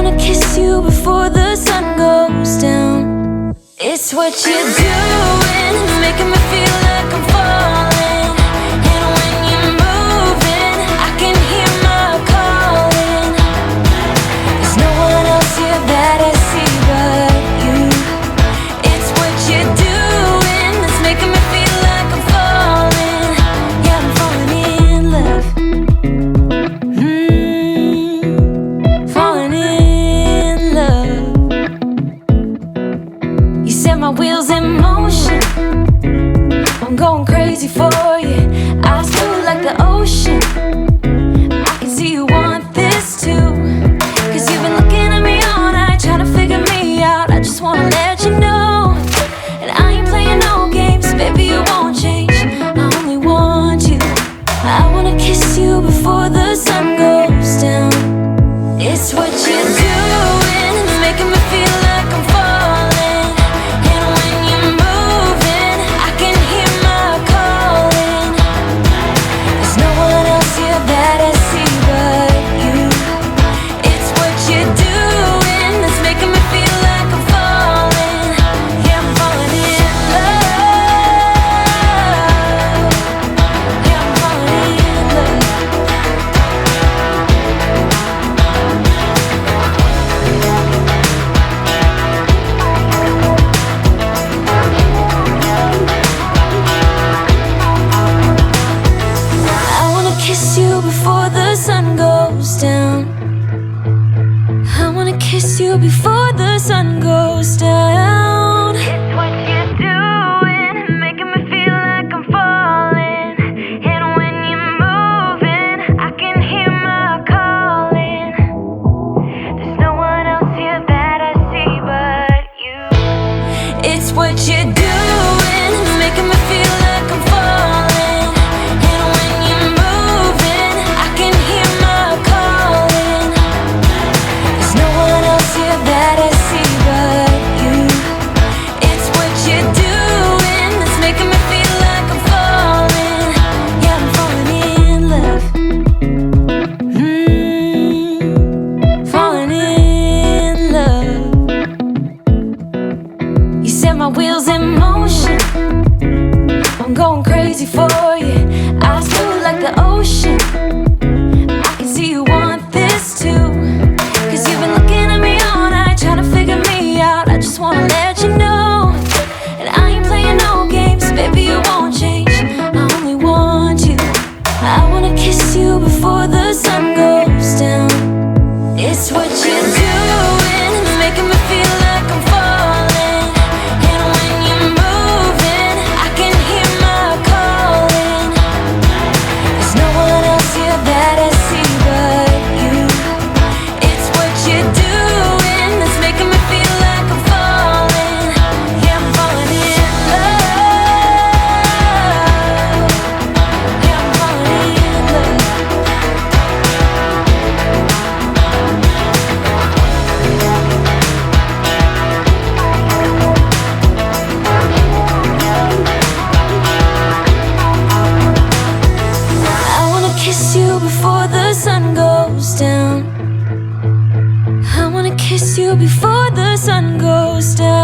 wanna kiss you before the sun goes down. It's what you're doing, it's making me feel like I'm falling. And when you're moving, I can hear my calling. There's no one else here that I see but you. It's what you're doing, it's making me feel like I'm falling. Yeah, I'm falling in love. Falling in love. You set my wheels in motion. I'm going crazy for you. Eyes blue like the ocean. I can see you want this too. Cause you've been looking at me all night, trying to figure me out. I just wanna let you know that I ain't playing no games. Baby, you won't change, I only want you. I wanna kiss you before the sun goes down. It's what you're doing, it's making me feel like I'm falling. And when you're moving, I can hear my calling. There's no one else here that I see but you. It's what you're doing, it's making me feel like I'm falling. Yeah, I'm falling in love. Yeah, I'm falling in love. I wanna kiss you before the sun goes down. I wanna kiss you before the sun goes down. It's what you're doing, making me feel like I'm falling. And when you're moving, I can hear my calling. There's no one else here that I see but you. It's what you're doing, it's making me feel like I'm falling. And when you're moving, I can hear my calling. There's no one else here that I see but you. It's what you're doing, it's making me feel like I'm falling. Yeah, I'm falling in love. Falling in love. You set my wheels in motion. I'm going crazy for you. Eyes blue like the ocean. I can see you want this too. Cause you've been looking at me all night, trying to figure me out. I just wanna let you know that I ain't playing no games. Baby, you won't change, I only want you. I wanna kiss you before the sun goes down. It's what you're doing, it's making me feel like I'm falling. And when you're moving, I can hear my calling. There's no one else here that I see but you. It's what you're doing, it's making me feel like I'm falling. Yeah, I'm falling in love. Yeah, I'm falling in love. I wanna kiss you before the sun goes down. I wanna kiss you before the sun goes down.